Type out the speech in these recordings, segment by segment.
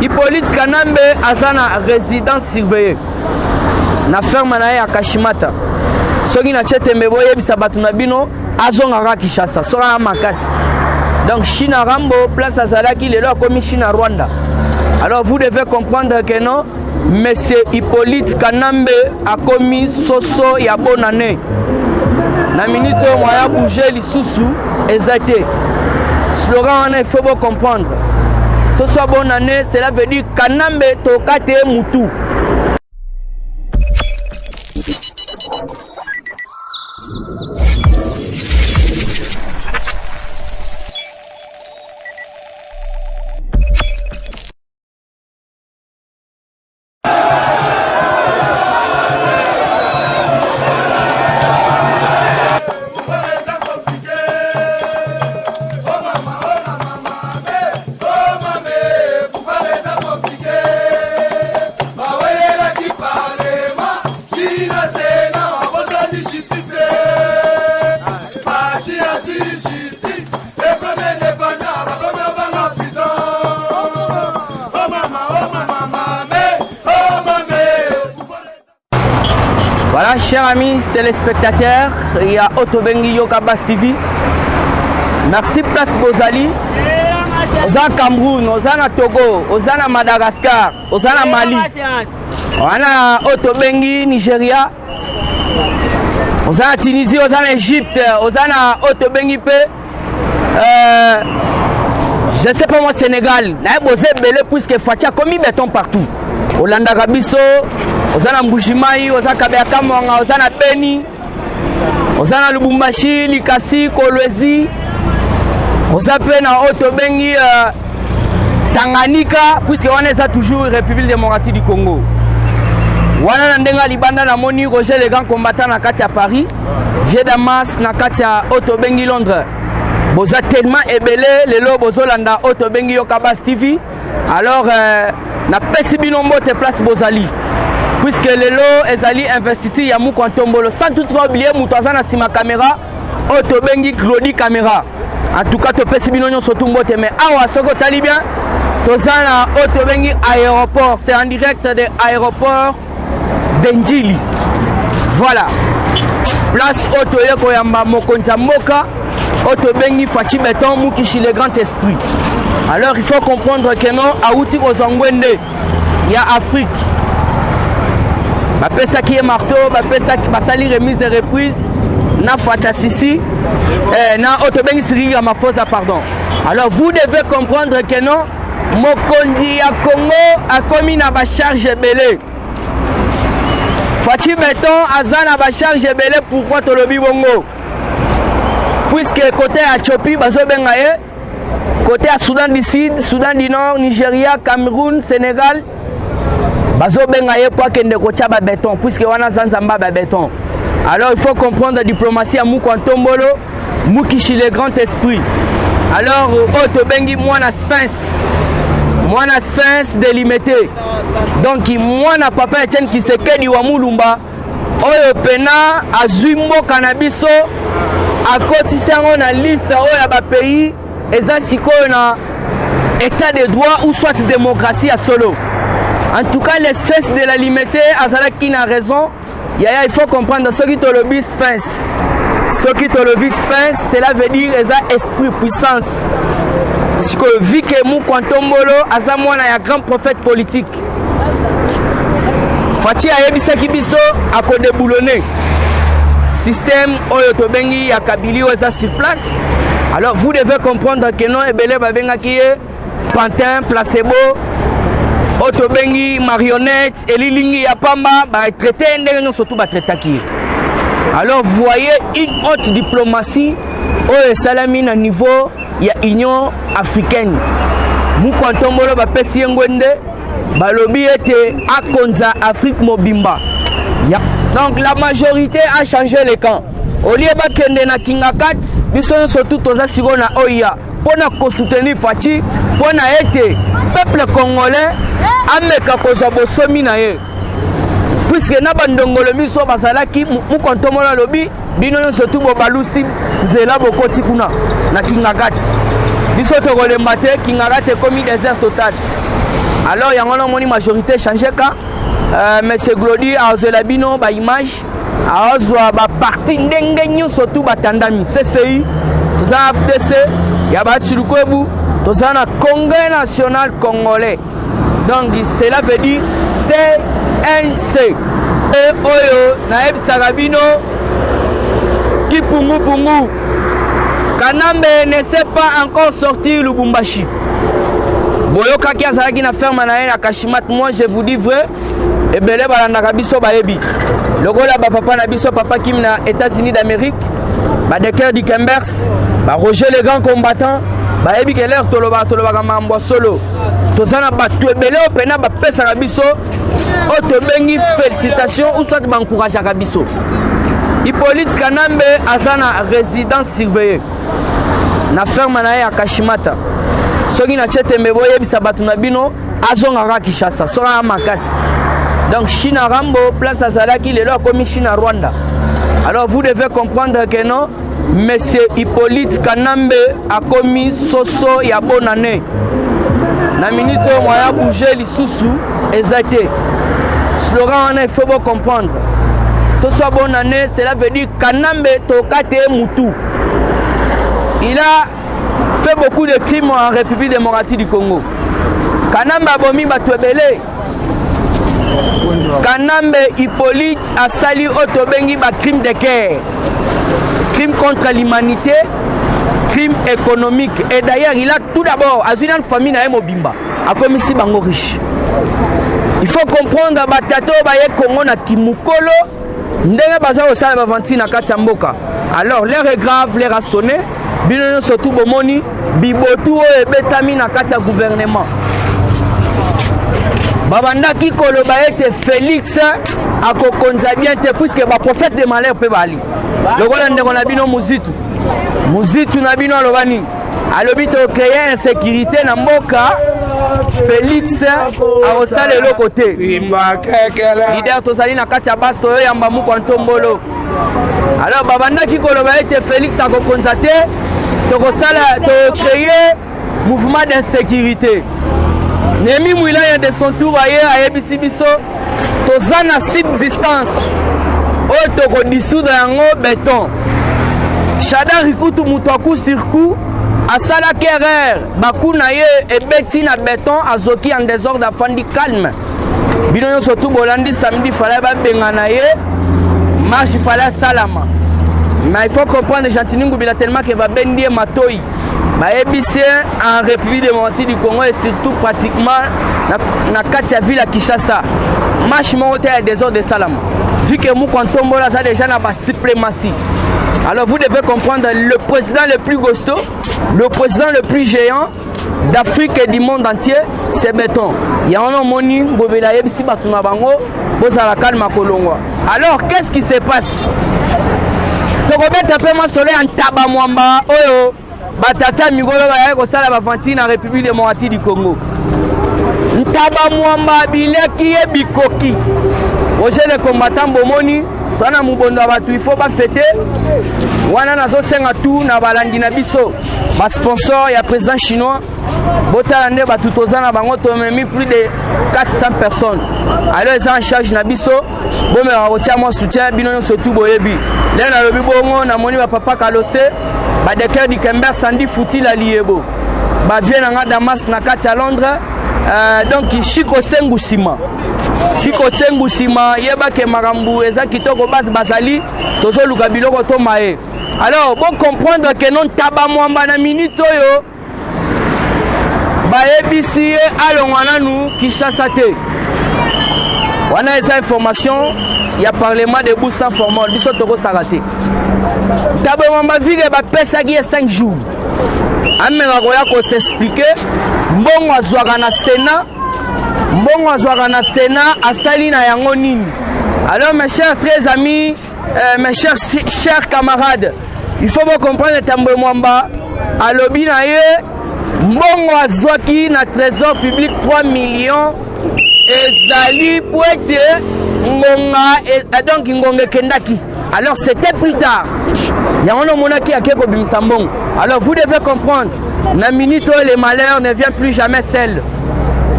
Hippolyte Kanambe azana résidence surveillée na ferme na ya Kashimata. Soki na Chetembe boye bisa batu na bino azonga Kinshasa sora makasi. Donc China Rambo place azalaki lelo akomi China Rwanda. Alors vous devez comprendre que non, monsieur Hippolyte Kanambe a commis soso ya bonne année. Na minute moya bouger lisusu ezate. Slogan il faut bien comprendre. Soso bonne année, cela veut dire Kanambe tokate mutu. Voilà, chers amis téléspectateurs, il y a Otobengi Yokabas TV. Merci Place Bozali. Oza Cameroun, Oza Togo, Oza Madagascar, Oza Mali. Oza Otobengi Nigeria. Oza Tunisie, Oza Égypte, Oza Otobengi P. Je ne sais pas moi Sénégal. Naïe Bozé Belé puisque Fatia commis béton partout. Olanda Gabiso. Ozana Mbujimayi, Ozana Kabeakamwanga, Ozana Beni, Ozana Lubumbashi, Likasi, Kolwezi, Ozapena Otobengi, Tanganyika, puisque on est toujours République démocratique du Congo. Wana Ndenga Libanda na moni Roger les grands combattants na Katia Paris, Vieux Damas na Katia Otobengi Londres. Boza tellement ébélé, les lobes Ozolanda Otobengi Yokabas TV. Alors, na Pesibinombo te place Bozali. Puisque les lots ezali investiti ya Mukontombolo sans toutefois oublier Moutazana sima caméra Otobengi Glody caméra. En tout cas to pesi binonyo surtout mbote mais awa soko tali bien tozana Otobengi aéroport, c'est en direct de aéroport d'Endjili. Voilà. Place Otoye Koyamba Mokonza Moka Otobengi Fachi Beton Mukishi le grand esprit. Alors il faut comprendre que non Aouti Ozangwende il y a Afrique. Bapesa qui est marteau, bapesa qui basali remise et reprise, na fatasisi, na Otobengi Siriga Mafosa pardon. Alors vous devez comprendre que non, Mokondi ya Congo a commis na ba charge belé. Fachi Beton azana ba charge belé pourquoi tolobi bongo? Puisque côté à Chopi bazo bengaye, côté à Soudan du Sud, Soudan du Nord, Nigeria, Cameroun, Sénégal. Bazo bengaye pour que ne kocha ba béton puisque wana zanzamba ba béton. Alors il faut comprendre la diplomatie à Mukontombolo, Mukishi le grand esprit. Alors Otobengi mwana Sphinx délimité. Donc mwana papa Etienne qui se kedi wa Mulumba. Oyo pena azwimbo kanabiso akotisango na liste oyo ba pays eza sikoyo na état de droit ou soit démocratie à solo. En tout cas, les cesses de la limité, Azala qui n'a raison, il faut comprendre ce qui te le bis Sphinx. Ce qui te le bis Sphinx, cela veut dire esprit puissance. Si que vu que mou Kwantombolo, Azamwana est un grand prophète politique. Fati Ayebisa Kibiso a codé boulonné. Système Oyotobengi a Kabili Oza sur place. Alors vous devez comprendre que non, Ebele Babenga qui est Pantin, Placebo. Otobengi marionnette elilingi ya pamba ba traité ndenge surtout ba traitaki. Alors vous voyez une haute diplomatie au salami na niveau ya Union africaine. Mukontombolo ba pesi ngwende ba lobi ete akonza Afrique mobimba. Donc la majorité a changé les camps. Au lieu ba kende na kingakat biso surtout toza siko na oya pour soutenir Fachi pour ete peuple congolais ameka koza bosomi na ye puisque na bandongolo miso basalaki Mukontombolo lobi bino surtout bo balusi zela bokoti kuna na Kingagati biso to kolemba te Kingagati komi désert total. Alors il y a une majorité changé quand monsieur Glody a osé la bino ba image a osé ba parti ndengenyo surtout batandami CCI tout ça FDC ya ba tsulukwebu tout ça na Congrès national congolais. Donc cela veut dire CNC et oyo na ebisaka bino qui pungu Kanambe ne sait pas encore sortir Lubumbashi. Boyoka ki azalaki na ferme na ye na Kashimat, moi je vous dis vrai, ebele balandaka biso bayebi. Lokola ba papa na biso papa kim na États-Unis d'Amérique, ba Decker du Kembers, ba Roger le grand combattant, bayebi ke l'air toloba mambo solo. Tozana batu ebele opena ba pesa ka biso, o to bengi félicitations ou soit ba encourager ka biso. Hippolyte Kanambe azana résidence surveillée. Na ferme na ye ya Kashimata. Soki na chetembe boye bisa batu na bino azonga Kinshasa soka makasi. Donc China Rambo place azalaki lelo akomi China Rwanda. Alors vous devez comprendre que non, monsieur Hippolyte Kanambe akomi soso ya bonne année. Na minute moya bouger lisusu ezate. Slogan on il faut bien comprendre. Soso bonne année, cela veut dire Kanambe tokate mutu. Il a fait beaucoup de crimes en République démocratique du Congo. Kanambe abomi batwebele. Kanambe Hippolyte a sali otobengi ba crime de guerre. Crime contre l'humanité, crime économique. Et d'ailleurs, il a tout d'abord, à une famille na mobimba, a commis si bango riche. Il faut comprendre batato baye Congo na Kimukolo, ndenge baza osala ba venti na kati ya mboka. Alors l'air est grave, l'air a sonné. Bino surtout bomoni bibotu oyo ebetami na kati ya gouvernement. Babandaki koloba ete Félix akokonza bien te puisque ba prophète de malheur pe bali. Lokola ndeko na bino muzitu na bino alobani. Alobi to créer insécurité na mboka. Félix a osala le côté. Leader tozali na kati ya basto oyo yamba mu kwa ntombolo. Alors babandaki koloba ete Félix akokonza te to créer mouvement d'insécurité. Nemi Mouilaya de son tour à Ebisibiso, tozana subsistance. O toko dissoudre yango béton. Chada Rikutu Mutaku Sirku, Asala Kerer, Bakuna ye et beti na béton, Azoki en désordre afandi calme. Binoyo surtout Bolandi samedi fallait ba bengana ye, marche fallait salama. Mais il faut comprendre Jantiningu bila tellement que va bendier Matoi. Ba ebissé en République démocratique du Congo et surtout pratiquement na katia ville à Kinshasa. Marche monté à des ordres de Salama. Vu que nous comptons là ça déjà na ba suprématie. Alors vous devez comprendre le président le plus costaud, le président le plus géant d'Afrique et du monde entier, c'est béton. Il y a un moni bobela ebisi batuna bango, bozala kalma kolongwa. Alors qu'est-ce qui se passe? Tokobeta pe ma soleil en tabamwamba oyo batata migolo ba yako sala ba vantine en République démocratique du Congo. Ntabamwamba bileki e bikoki. Oje le combattant bomoni twana mubondo abatu il faut ba fêter. Wana nazo senga tout na balandi na biso. Ba sponsor ya président chinois. Botala nde batu tozana bango to memi plus de 400 personnes. Alors ils sont en charge na biso. Bomé otia mo soutien bino surtout boyebi. Là na lobi bongo na moni ba papa Kalose. Ba Decker du Kember Sandi Fouti la liebo. Ba vient na Damas na kati à Londres. Donc Chiko Sengusima. Chiko Sengusima yeba ke marambu eza kitoko base bazali tozo luka biloko to mae. Alors bon comprendre que non tabamwamba na minute oyo ba ebisi alongwana nu Kinshasa te. Wana eza information ya parlement de Boussa formal biso toko sarate. Tabamwamba vile ba pesa ki 5 jours. Amena koya ko s'expliquer mbongo azwaka na Sénat. Mbongo azwaka na Sénat asali na yango nini. Alors mes chers très amis, mes chers camarades, il faut vous comprendre Tambwe Mwamba alobi na ye mbongo azwaki na trésor public 3 millions ezali pouete ngonga donc ngonga kendaki. Alors c'était plus tard. Il y a un monaki à Keko Bimsambong. Alors vous devez comprendre, la minute où les malheurs ne viennent plus jamais seul.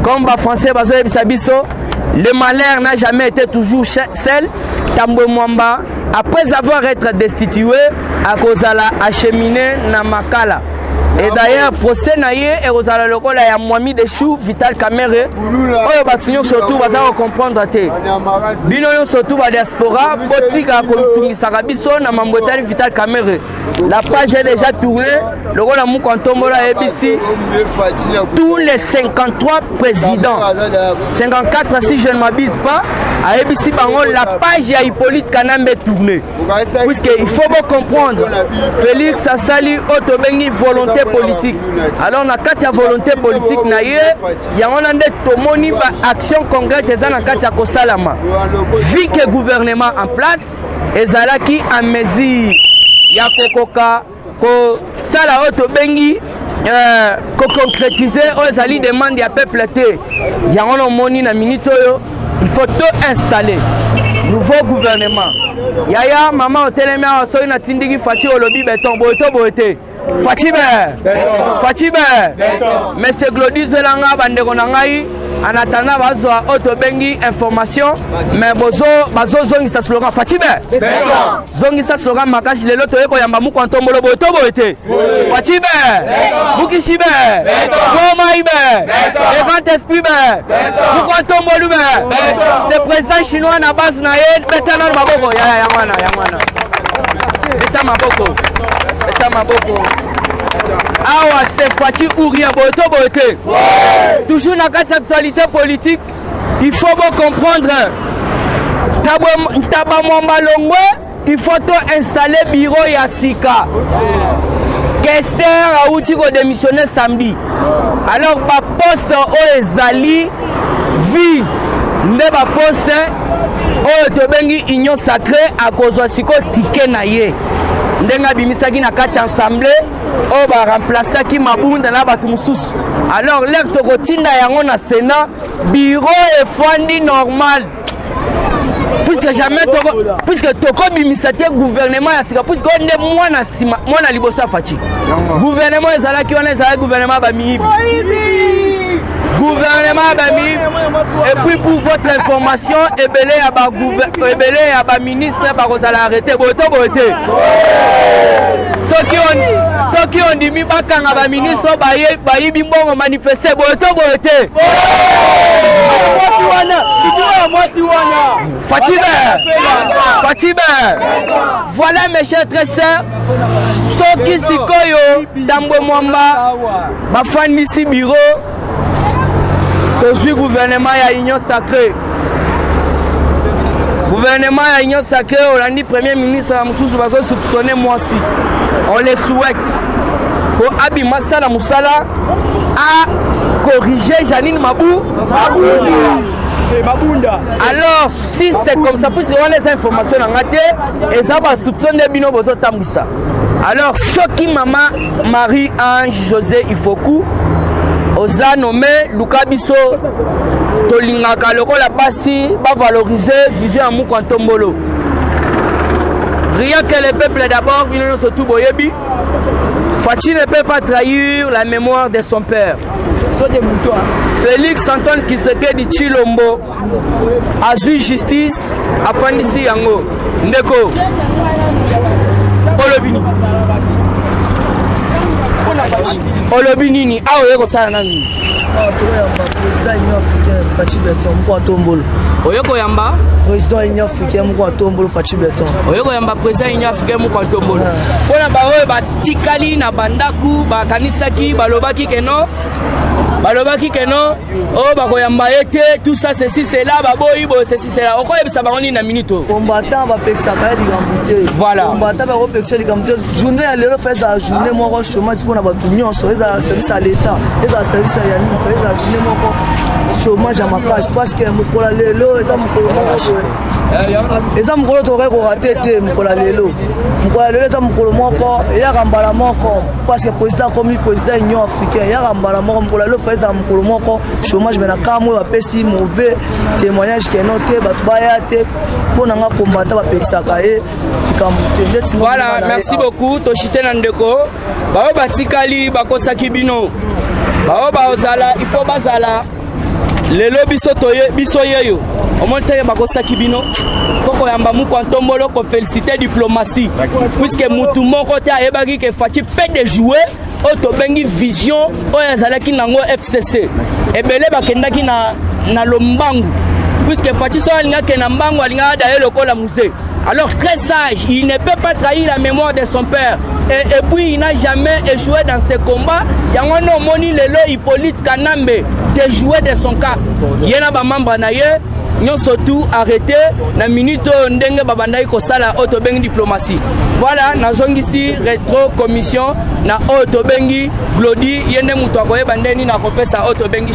comme les Français, le malheur n'a jamais été toujours seul. Tambwe Mwamba, après avoir été destitué, à cause de la acheminé na Makala. Et d'ailleurs, procès naïe et aux alalokola il y a Mwami de Chou, Vital Kamere. Oh, batunyo surtout, va comprendre te. Binoyo surtout la diaspora, botika comme Sarabiso, na Mambotari Vital Kamere. La page est déjà tournée. Le rôle à Moukantombola ABC. Tous les 53 présidents, 54 si je ne m'abuse pas, à ABC Bango, la page à Hippolyte Kanambe est tournée. Puisqu'il faut bien comprendre, Félix Sassali, Otobengi, volonté politique. Alors, on a 4 volonté politique, il y a un tomoni action congrès des Anakatia Kosalama. Vu que le gouvernement en place, et Zalaki a mesure. Ya kokoka ko sala Otobengi ko concrétiser aux alliés demande ya peuple te ya on moni na minute yo il faut tout installer nouveau gouvernement yaya maman otelemia so na tindiki fati olobi beton boete Fatibe mais c'est Glodis Zelanga bandeko na ngai en attendant bazwa Otobengi information mais bazo zongisa slogan Fatibe zongisa slogan makashi lelo toyeko yamba mukantombolo boete Fatibe Bukishibe Gomaibe Event Esprit mukantombolo c'est président chinois na base na ye betana maboko ya mwana Eta maboko awa c'est Fati ou rien boete toujours dans cette actualité politique il faut bien comprendre Taba Mwamba Longwe il faut installer bureau ya sika Kester a outi ko démissionner samedi alors ba poste o ezali vide nde ba poste o Tobengi union sacrée à cause siko ticket na ye ndenga bimisaki na kati ensemble o ba remplacer ki mabunda na batu mususu alors l'air tokotinda yango na Sénat bureau et fondi normal puisque toko bimisate gouvernement ya sika puisque on est mwana liboso Fati gouvernement ezalaki on ezala gouvernement ba miibi gouvernement bami et puis pour votre information ebele ya ba ministre ba kozala arrêter bote soki on dimi bakanga ba ministre bayibi mbongo manifester bote mwasi wana Fatibe voilà mes chers très chers soki sikoyo Tambwe Mwamba bafandisi bureau le gouvernement ya union sacrée. Gouvernement ya union sacrée, on a dit premier ministre Moussou va soupçonner moi aussi. On les souhaite. Pour Abi Massala Moussala a corrigé Janine Mabunda. Alors, si c'est comme ça, puisque on a les informations en raté, et ça va soupçonner Bino Bozo Tamboussa. Alors, ce qui maman Marie-Ange José Ifoku, oza nommé Lukabiso Tolingaka lokola pasi va valoriser vision à Mukantombolo. Rien que le peuple d'abord, il nous surtout boyebi. Fati ne peut pas trahir la mémoire de son père. Félix Antoine Kisekedi Chilombo a eu justice à Fandisi Yango. Ndeko Olobini. Olobinini awo yeko sala nani président union africaine Fati Beton mko atombolo oyeko yamba président union africaine mko atombolo Fati Beton oyeko yamba président union africaine mko atombolo pona ba oyo ba tikali na bandaku ba kanisaki balobaki keno oh bakoyamba ete tout ça ceci c'est là baboyi bo ceci c'est là okoyebisa bango na minute combattant ba peksa ka di gambuté voilà combattant ba peksa di gambuté journée ya lelo fait la journée moko chômage pour na batu nyonso eza service à l'état eza service ya nini fait la journée moko chômage à makasi parce que mukola lelo eza mukolo moko eza mukolo to ko raté te mukola lelo eza mukolo moko ya kambala moko parce que président comme président union africaine ya kambala moko mukola lelo fait mukolo moko chômage mais na kamwe ba pesi mauvais témoignage que noté batu baya te pona nga combattant ba pekisaka e kambuté. Voilà, merci beaucoup toshite na ndeko bao batikali bakosaki bino bao bazala il faut bazala lelo biso yeyo omonte bakosaki bino foko yamba muko antombolo ko féliciter diplomatie puisque mutu moko te ayebaki ke Faci peut de jouer oto bengi vision oyo ezalaki nango FCC ebele bakendaki na lombangu puisque Faci so alingaki na mbangu alingaka d'ailleurs lokola musée. Alors très sage, il ne peut pas trahir la mémoire de son père. Et puis il n'a jamais échoué dans ses combats. Il y a un moni lelo Hippolyte Kanambe de jouer de son cas. Il y a un membre naïe, nous surtout arrêté na minute ndenge babandai ko sala autobengi diplomatie. Voilà, nazongi ici rétro commission na autobengi Glody yende mutu akoye bandeni na kopesa autobengi